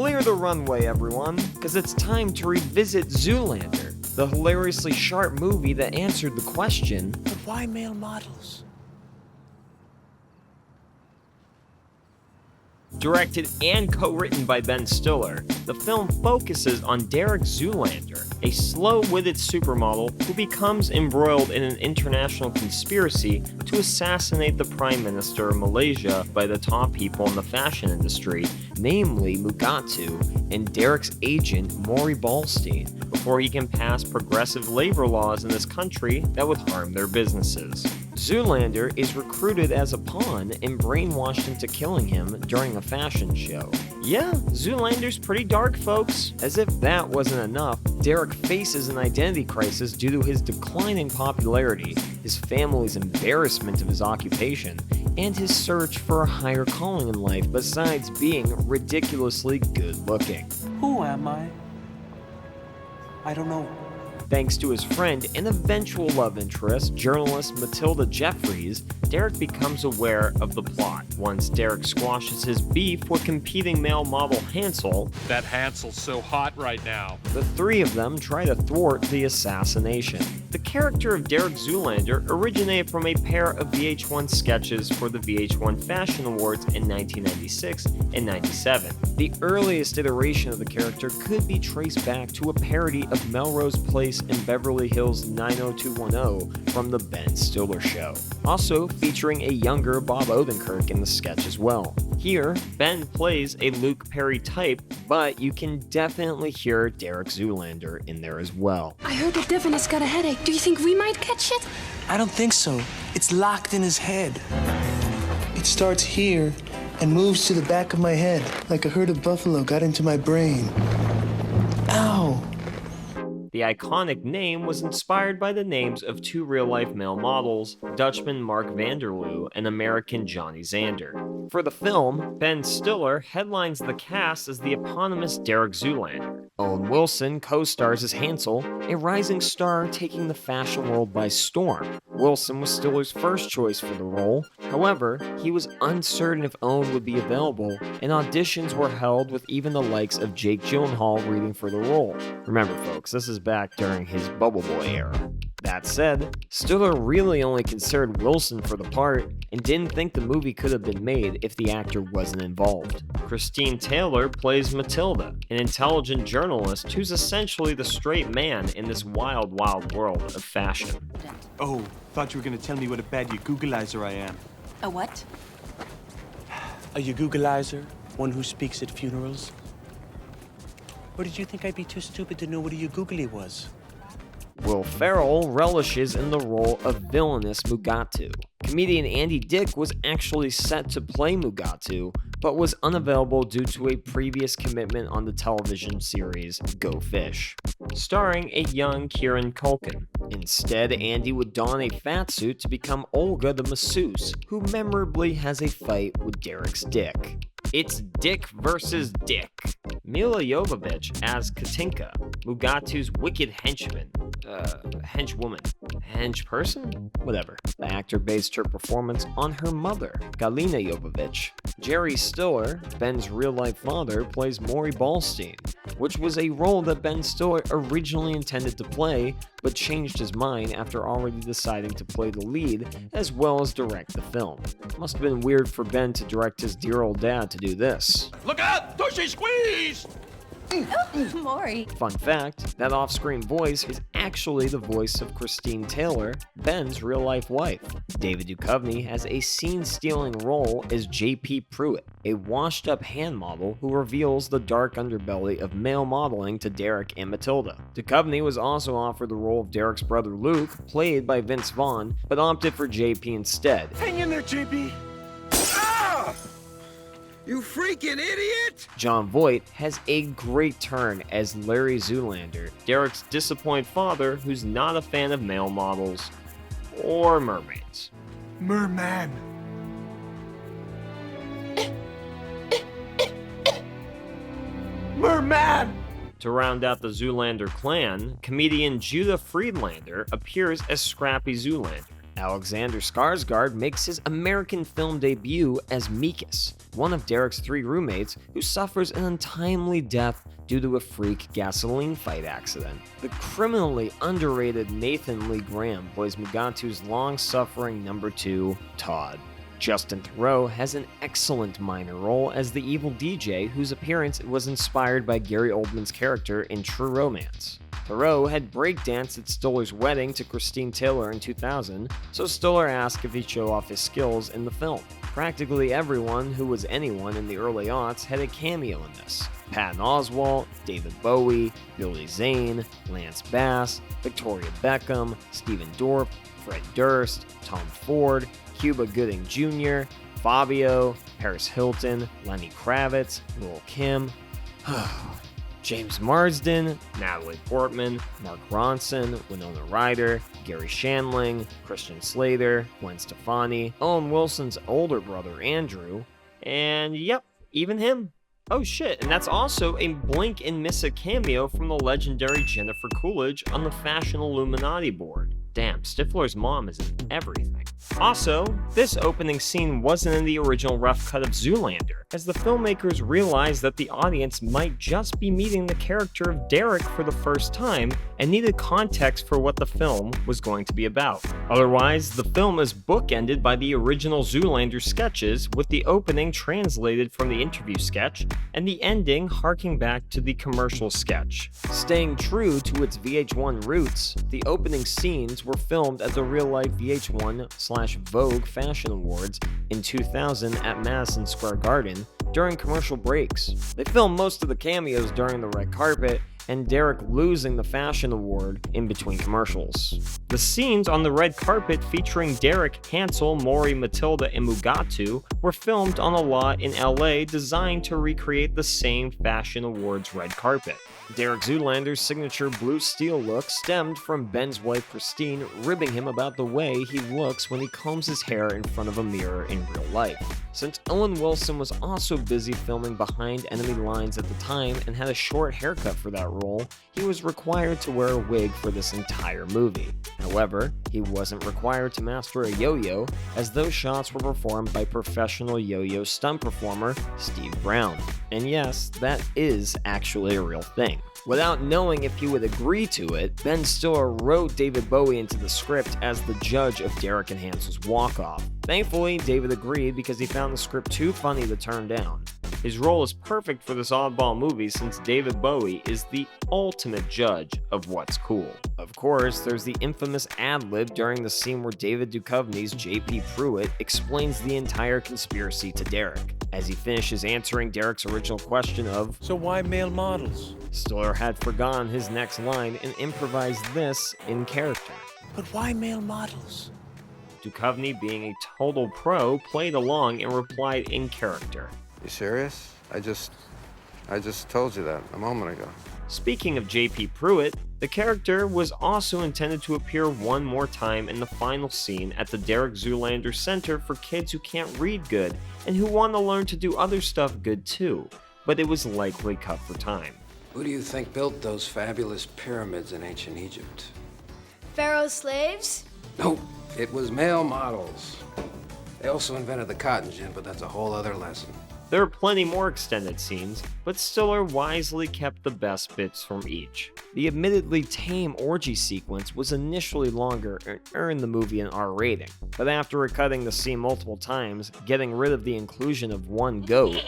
Clear the runway, everyone, because it's time to revisit Zoolander, the hilariously sharp movie that answered the question, but why male models? Directed and co-written by Ben Stiller, the film focuses on Derek Zoolander, a slow-witted supermodel who becomes embroiled in an international conspiracy to assassinate the Prime Minister of Malaysia by the top people in the fashion industry, namely Mugatu and Derek's agent Maury Ballstein, before he can pass progressive labor laws in this country that would harm their businesses. Zoolander is recruited as a pawn and brainwashed into killing him during a fashion show. Yeah, Zoolander's pretty dark, folks. As if that wasn't enough, Derek faces an identity crisis due to his declining popularity, his family's embarrassment of his occupation, and his search for a higher calling in life besides being ridiculously good-looking. Who am I? I don't know. Thanks to his friend and eventual love interest, journalist Matilda Jeffries, Derek becomes aware of the plot once Derek squashes his beef with competing male model Hansel. That Hansel's so hot right now. The three of them try to thwart the assassination. The character of Derek Zoolander originated from a pair of VH1 sketches for the VH1 Fashion Awards in 1996 and 97. The earliest iteration of the character could be traced back to a parody of Melrose Place in Beverly Hills 90210 from The Ben Stiller Show, also featuring a younger Bob Odenkirk in the sketch as well. Here, Ben plays a Luke Perry type, but you can definitely hear Derek Zoolander in there as well. I heard that Devin has got a headache. Do you think we might catch it? I don't think so. It's locked in his head. It starts here and moves to the back of my head, like a herd of buffalo got into my brain. Ow! The iconic name was inspired by the names of two real-life male models, Dutchman Mark Vanderloo and American Johnny Zander. For the film, Ben Stiller headlines the cast as the eponymous Derek Zoolander. Owen Wilson co-stars as Hansel, a rising star taking the fashion world by storm. Wilson was Stiller's first choice for the role. However, he was uncertain if Owen would be available, and auditions were held with even the likes of Jake Gyllenhaal reading for the role. Remember, folks, this is back during his Bubble Boy era. That said, Stiller really only considered Wilson for the part and didn't think the movie could have been made if the actor wasn't involved. Christine Taylor plays Matilda, an intelligent journalist who's essentially the straight man in this wild, wild world of fashion. Oh, thought you were gonna tell me what a bad Googleizer I am. A what? A Googleizer? One who speaks at funerals? Or did you think I'd be too stupid to know what a googly was? Will Ferrell relishes in the role of villainous Mugatu. Comedian Andy Dick was actually set to play Mugatu, but was unavailable due to a previous commitment on the television series Go Fish, starring a young Kieran Culkin. Instead, Andy would don a fat suit to become Olga the masseuse, who memorably has a fight with Derek's dick. It's Dick versus Dick. Mila Jovovich as Katinka, Mugatu's wicked henchperson? Whatever. The actor based her performance on her mother, Galina Jovovich. Jerry Stiller, Ben's real-life father, plays Maury Ballstein, which was a role that Ben Stiller originally intended to play, but changed his mind after already deciding to play the lead as well as direct the film. Must have been weird for Ben to direct his dear old dad to do this. Look out! Tushy squeeze! Maury. Fun fact, that off-screen voice is actually the voice of Christine Taylor, Ben's real-life wife. David Duchovny has a scene-stealing role as J.P. Pruitt, a washed-up hand model who reveals the dark underbelly of male modeling to Derek and Matilda. Duchovny was also offered the role of Derek's brother Luke, played by Vince Vaughn, but opted for J.P. instead. Hang in there, JP. Ah! You freaking idiot! Jon Voight has a great turn as Larry Zoolander, Derek's disappointed father who's not a fan of male models or mermaids. Merman. Merman! To round out the Zoolander clan, comedian Judah Friedlander appears as Scrappy Zoolander. Alexander Skarsgard makes his American film debut as Mikas, one of Derek's 3 roommates who suffers an untimely death due to a freak gasoline fight accident. The criminally underrated Nathan Lee Graham plays Mugatu's long-suffering number 2, Todd. Justin Theroux has an excellent minor role as the evil DJ whose appearance was inspired by Gary Oldman's character in True Romance. Ferrell had breakdanced at Stiller's wedding to Christine Taylor in 2000, so Stiller asked if he'd show off his skills in the film. Practically everyone who was anyone in the early aughts had a cameo in this. Patton Oswalt, David Bowie, Billy Zane, Lance Bass, Victoria Beckham, Stephen Dorff, Fred Durst, Tom Ford, Cuba Gooding Jr., Fabio, Paris Hilton, Lenny Kravitz, Lil' Kim, James Marsden, Natalie Portman, Mark Ronson, Winona Ryder, Gary Shandling, Christian Slater, Gwen Stefani, Owen Wilson's older brother Andrew, and yep, even him. Oh shit, and that's also a blink and miss a cameo from the legendary Jennifer Coolidge on the Fashion Illuminati board. Damn, Stifler's mom is in everything. Also, this opening scene wasn't in the original rough cut of Zoolander, as the filmmakers realized that the audience might just be meeting the character of Derek for the first time and needed context for what the film was going to be about. Otherwise, the film is bookended by the original Zoolander sketches, with the opening translated from the interview sketch and the ending harking back to the commercial sketch. Staying true to its VH1 roots, the opening scenes were filmed at the real-life VH1/Vogue Fashion Awards in 2000 at Madison Square Garden during commercial breaks. They filmed most of the cameos during the red carpet, and Derek losing the fashion award in between commercials. The scenes on the red carpet featuring Derek, Hansel, Maury, Matilda, and Mugatu were filmed on a lot in LA designed to recreate the same fashion awards red carpet. Derek Zoolander's signature blue steel look stemmed from Ben's wife Christine ribbing him about the way he looks when he combs his hair in front of a mirror in real life. Since Owen Wilson was also busy filming Behind Enemy Lines at the time and had a short haircut for that role, he was required to wear a wig for this entire movie. However, he wasn't required to master a yo-yo, as those shots were performed by professional yo-yo stunt performer Steve Brown. And yes, that is actually a real thing. Without knowing if he would agree to it, Ben Stiller wrote David Bowie into the script as the judge of Derek and Hansel's walk-off. Thankfully, David agreed because he found the script too funny to turn down. His role is perfect for this oddball movie since David Bowie is the ultimate judge of what's cool. Of course, there's the infamous ad-lib during the scene where David Duchovny's J.P. Pruitt explains the entire conspiracy to Derek, as he finishes answering Derek's original question of, So why male models? Stiller had forgotten his next line and improvised this in character. But why male models? Duchovny, being a total pro, played along and replied in character. You serious? I just told you that a moment ago. Speaking of J.P. Pruitt, the character was also intended to appear one more time in the final scene at the Derek Zoolander Center for kids who can't read good and who want to learn to do other stuff good too, but it was likely cut for time. Who do you think built those fabulous pyramids in ancient Egypt? Pharaoh's slaves? Nope, it was male models. They also invented the cotton gin, but that's a whole other lesson. There are plenty more extended scenes, but Stiller wisely kept the best bits from each. The admittedly tame orgy sequence was initially longer and earned the movie an R rating, but after recutting the scene multiple times, getting rid of the inclusion of one goat,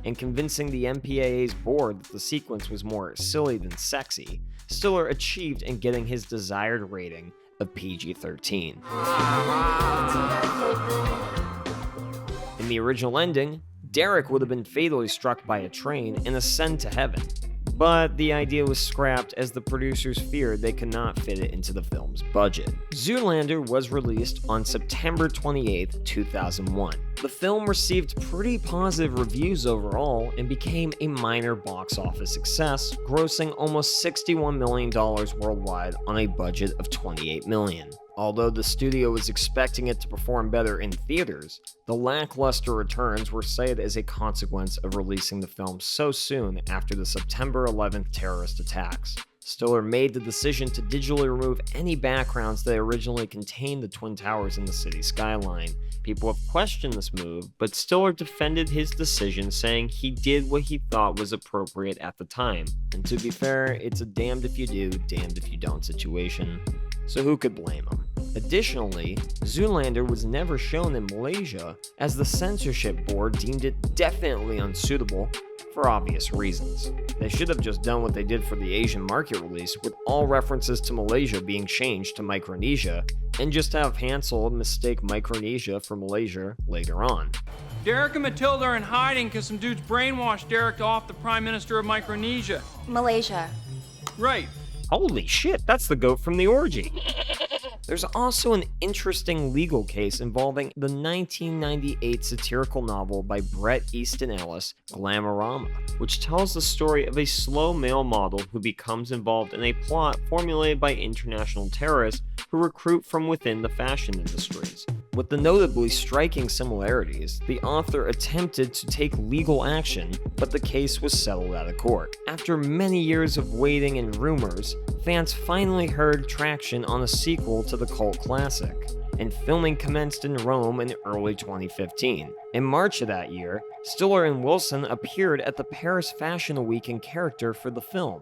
and convincing the MPAA's board that the sequence was more silly than sexy, Stiller achieved in getting his desired rating of PG-13. In the original ending, Derek would have been fatally struck by a train and ascend to heaven, but the idea was scrapped as the producers feared they could not fit it into the film's budget. Zoolander was released on September 28, 2001. The film received pretty positive reviews overall and became a minor box office success, grossing almost $61 million worldwide on a budget of $28 million. Although the studio was expecting it to perform better in theaters, the lackluster returns were cited as a consequence of releasing the film so soon after the September 11th terrorist attacks. Stiller made the decision to digitally remove any backgrounds that originally contained the Twin Towers in the city skyline. People have questioned this move, but Stiller defended his decision, saying he did what he thought was appropriate at the time. And to be fair, it's a damned if you do, damned if you don't situation. So who could blame him? Additionally, Zoolander was never shown in Malaysia, as the censorship board deemed it definitely unsuitable for obvious reasons. They should have just done what they did for the Asian market release, with all references to Malaysia being changed to Micronesia, and just have Hansel mistake Micronesia for Malaysia later on. Derek and Matilda are in hiding because some dudes brainwashed Derek off the Prime Minister of Micronesia. Malaysia. Right. Holy shit, that's the goat from the orgy. There's also an interesting legal case involving the 1998 satirical novel by Bret Easton Ellis, Glamorama, which tells the story of a slow male model who becomes involved in a plot formulated by international terrorists who recruit from within the fashion industries. With the notably striking similarities, the author attempted to take legal action, but the case was settled out of court. After many years of waiting and rumors, fans finally heard traction on a sequel to the cult classic, and filming commenced in Rome in early 2015. In March of that year, Stiller and Wilson appeared at the Paris Fashion Week in character for the film.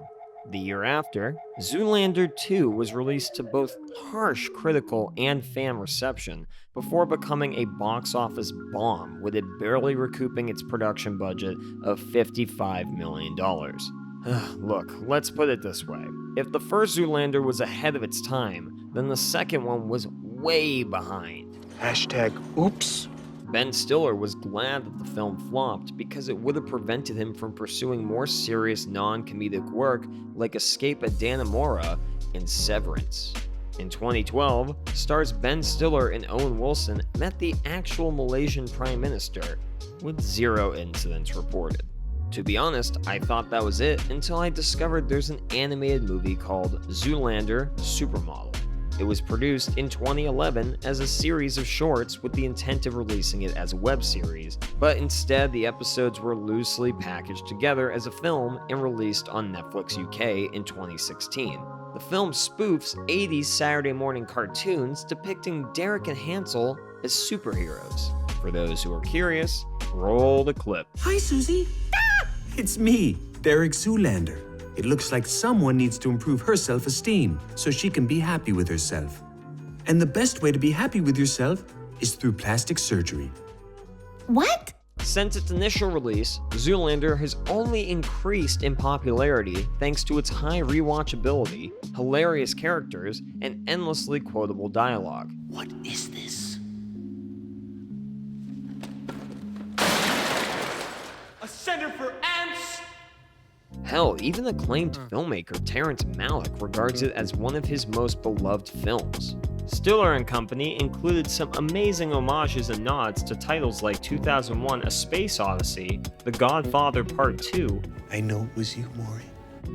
The year after, Zoolander 2 was released to both harsh critical and fan reception before becoming a box office bomb, with it barely recouping its production budget of $55 million. Look, let's put it this way. If the first Zoolander was ahead of its time, then the second one was way behind. #oops. Ben Stiller was glad that the film flopped because it would have prevented him from pursuing more serious non-comedic work like Escape at Dannemora and Severance. In 2012, stars Ben Stiller and Owen Wilson met the actual Malaysian Prime Minister, with 0 incidents reported. To be honest, I thought that was it until I discovered there's an animated movie called Zoolander Supermodel. It was produced in 2011 as a series of shorts with the intent of releasing it as a web series, but instead the episodes were loosely packaged together as a film and released on Netflix UK in 2016. The film spoofs 80s Saturday morning cartoons depicting Derek and Hansel as superheroes. For those who are curious, roll the clip. Hi, Susie. It's me, Derek Zoolander. It looks like someone needs to improve her self-esteem so she can be happy with herself. And the best way to be happy with yourself is through plastic surgery. What? Since its initial release, Zoolander has only increased in popularity thanks to its high rewatchability, hilarious characters, and endlessly quotable dialogue. What is this? A center for ants! Hell, even acclaimed filmmaker Terrence Malick regards it as one of his most beloved films. Stiller and company included some amazing homages and nods to titles like 2001: A Space Odyssey, The Godfather Part 2, I know it was you, Maury.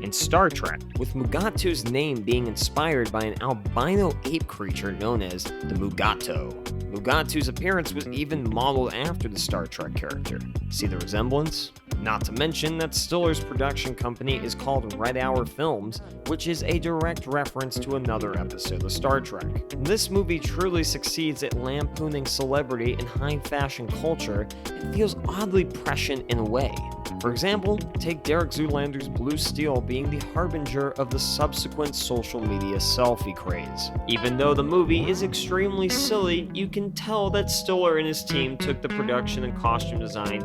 and Star Trek, with Mugatu's name being inspired by an albino ape creature known as the Mugato. Mugatu's appearance was even modeled after the Star Trek character. See the resemblance? Not to mention that Stiller's production company is called Red Hour Films, which is a direct reference to another episode of Star Trek. This movie truly succeeds at lampooning celebrity and high fashion culture and feels oddly prescient in a way. For example, take Derek Zoolander's blue steel being the harbinger of the subsequent social media selfie craze. Even though the movie is extremely silly, you can tell that Stiller and his team took the production and costume design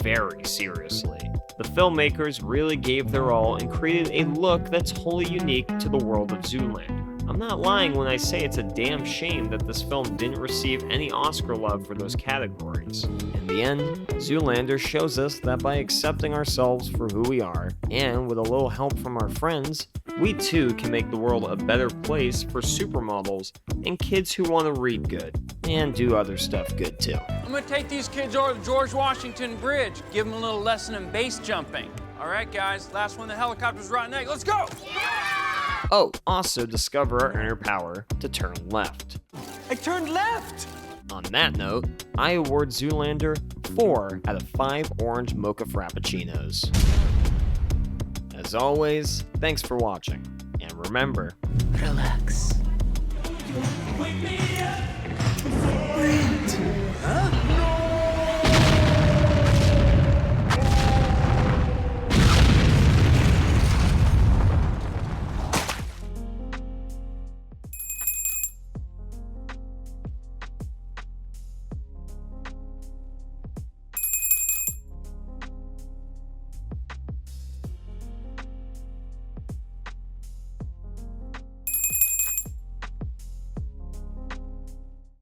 very seriously. The filmmakers really gave their all and created a look that's wholly unique to the world of Zoolander. I'm not lying when I say it's a damn shame that this film didn't receive any Oscar love for those categories. In the end, Zoolander shows us that by accepting ourselves for who we are, and with a little help from our friends, we too can make the world a better place for supermodels and kids who want to read good, and do other stuff good too. I'm gonna take these kids over to George Washington Bridge, give them a little lesson in base jumping. All right, guys, last one, the helicopter's rotten egg. Let's go! Oh, also discover our inner power to turn left. I turned left! On that note, I award Zoolander 4 out of 5 orange mocha frappuccinos. As always, thanks for watching. And remember, Relax. Wait. Huh?